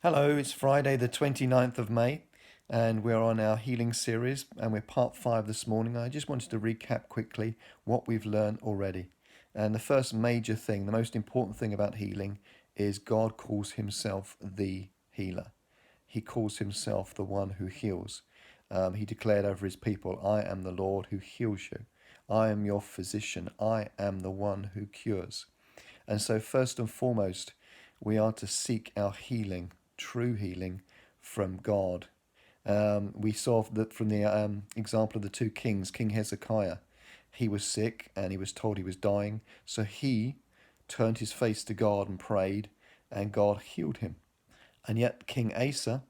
Hello, it's Friday, the 29th of May, and we're on our healing series, and we're part 5 this morning. I just wanted to recap quickly what we've learned already. And the first major thing, the most important thing about healing, is God calls himself the healer. He calls himself the one who heals. He declared over his people, I am the Lord who heals you. I am your physician. I am the one who cures. And so, first and foremost, we are to seek our healing, true healing, from God. We saw that from the example of the two kings, King Hezekiah. He was sick and he was told he was dying. So he turned his face to God and prayed, and God healed him. And yet, King Asa,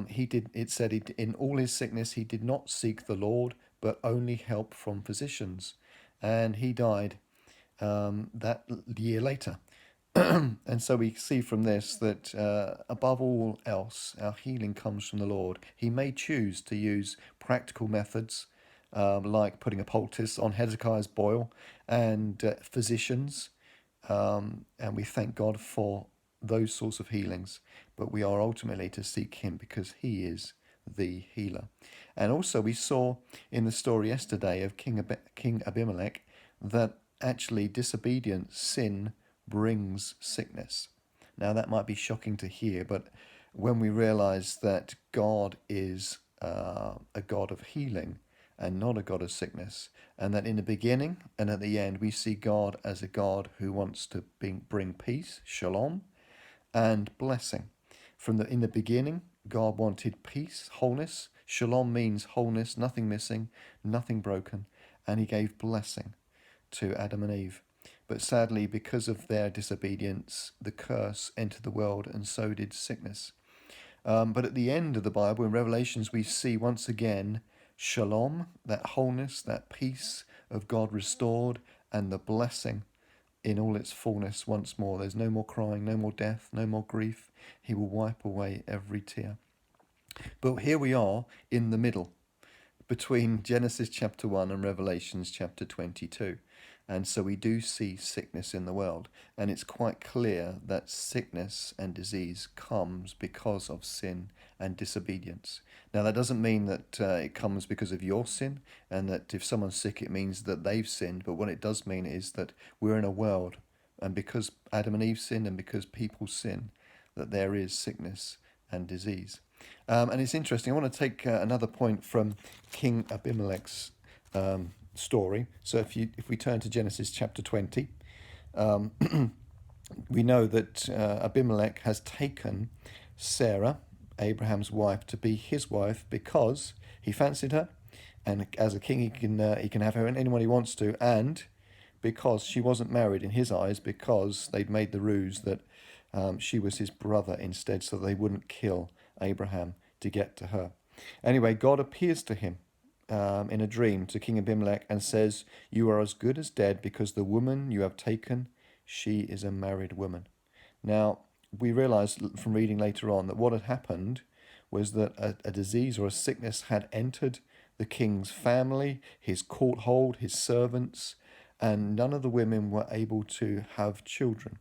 he did. It said in all his sickness he did not seek the Lord, but only help from physicians, and he died that year later. And so we see from this that above all else, our healing comes from the Lord. He may choose to use practical methods like putting a poultice on Hezekiah's boil and physicians. And we thank God for those sorts of healings. But we are ultimately to seek Him because He is the healer. And also, we saw in the story yesterday of King Abimelech that actually disobedience, sin, brings sickness. Now, that might be shocking to hear, but when we realize that God is a God of healing and not a God of sickness, and that in the beginning and at the end we see God as a God who wants to bring peace, shalom, and blessing. In the beginning, God wanted peace, wholeness. Shalom means wholeness, nothing missing, nothing broken, and He gave blessing to Adam and Eve. But sadly, because of their disobedience, the curse entered the world, and so did sickness. But at the end of the Bible, in Revelations, we see once again shalom, that wholeness, that peace of God restored, and the blessing in all its fullness once more. There's no more crying, no more death, no more grief. He will wipe away every tear. But here we are in the middle between Genesis chapter 1 and Revelations chapter 22. And so we do see sickness in the world. And it's quite clear that sickness and disease comes because of sin and disobedience. Now, that doesn't mean that it comes because of your sin, and that if someone's sick, it means that they've sinned. But what it does mean is that we're in a world, and because Adam and Eve sinned and because people sin, that there is sickness and disease. And it's interesting. I want to take another point from King Abimelech's story. So if we turn to Genesis chapter 20, we know that Abimelech has taken Sarah, Abraham's wife, to be his wife because he fancied her, and as a king he can have her anyone he wants to, and because she wasn't married in his eyes, because they'd made the ruse that she was his brother instead, so they wouldn't kill Abraham to get to her. Anyway, God appears to him in a dream to King Abimelech and says, "You are as good as dead because the woman you have taken, she is a married woman." Now, we realize from reading later on that what had happened was that a disease or a sickness had entered the king's family, his court hold, his servants, and none of the women were able to have children.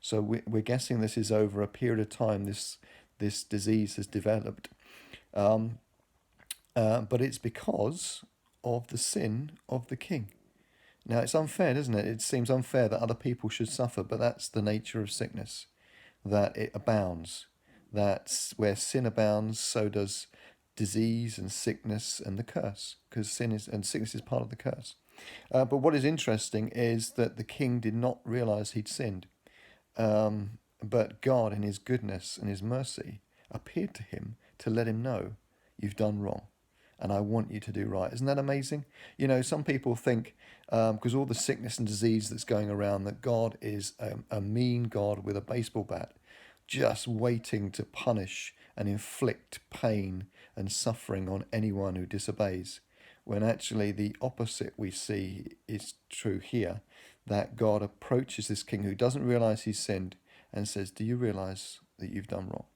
So we're guessing this is over a period of time this disease has developed. But it's because of the sin of the king. Now, it's unfair, doesn't it? It seems unfair that other people should suffer, but that's the nature of sickness, that it abounds. That's where sin abounds, so does disease and sickness and the curse, because sickness is part of the curse. But what is interesting is that the king did not realize he'd sinned. But God, in His goodness and His mercy, appeared to him to let him know, you've done wrong, and I want you to do right. Isn't that amazing? You know, some people think, because all the sickness and disease that's going around, that God is a mean God with a baseball bat, just waiting to punish and inflict pain and suffering on anyone who disobeys. When actually the opposite we see is true here, that God approaches this king who doesn't realize he's sinned and says, do you realize that you've done wrong?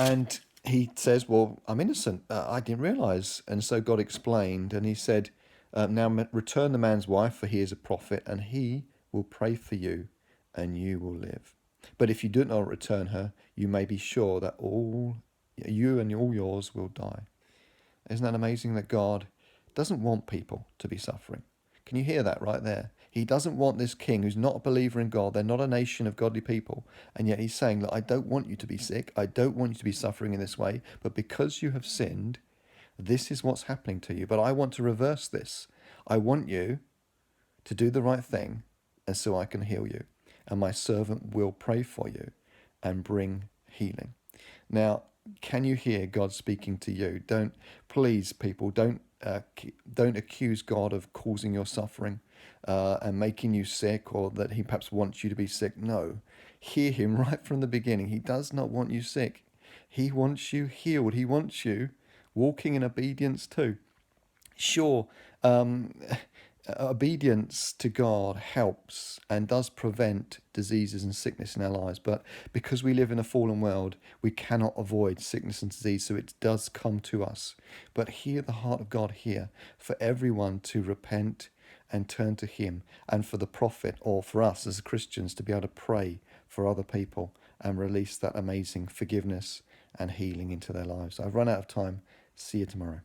And he says, well, I'm innocent. I didn't realize. And so God explained, and he said, now return the man's wife, for he is a prophet, and he will pray for you, and you will live. But if you do not return her, you may be sure that you and all yours will die. Isn't that amazing that God doesn't want people to be suffering? Can you hear that right there? He doesn't want this king who's not a believer in God. They're not a nation of godly people. And yet he's saying, look, I don't want you to be sick. I don't want you to be suffering in this way. But because you have sinned, this is what's happening to you. But I want to reverse this. I want you to do the right thing, and so I can heal you. And my servant will pray for you and bring healing. Now, can you hear God speaking to you? Please, people, don't accuse God of causing your suffering and making you sick, or that he perhaps wants you to be sick. No, hear him right from the beginning. He does not want you sick. He wants you healed. He wants you walking in obedience too. Sure, obedience to God helps and does prevent diseases and sickness in our lives. But because we live in a fallen world, we cannot avoid sickness and disease. So it does come to us. But hear the heart of God here for everyone to repent and turn to him, and for the prophet, or for us as Christians, to be able to pray for other people and release that amazing forgiveness and healing into their lives. I've run out of time. See you tomorrow.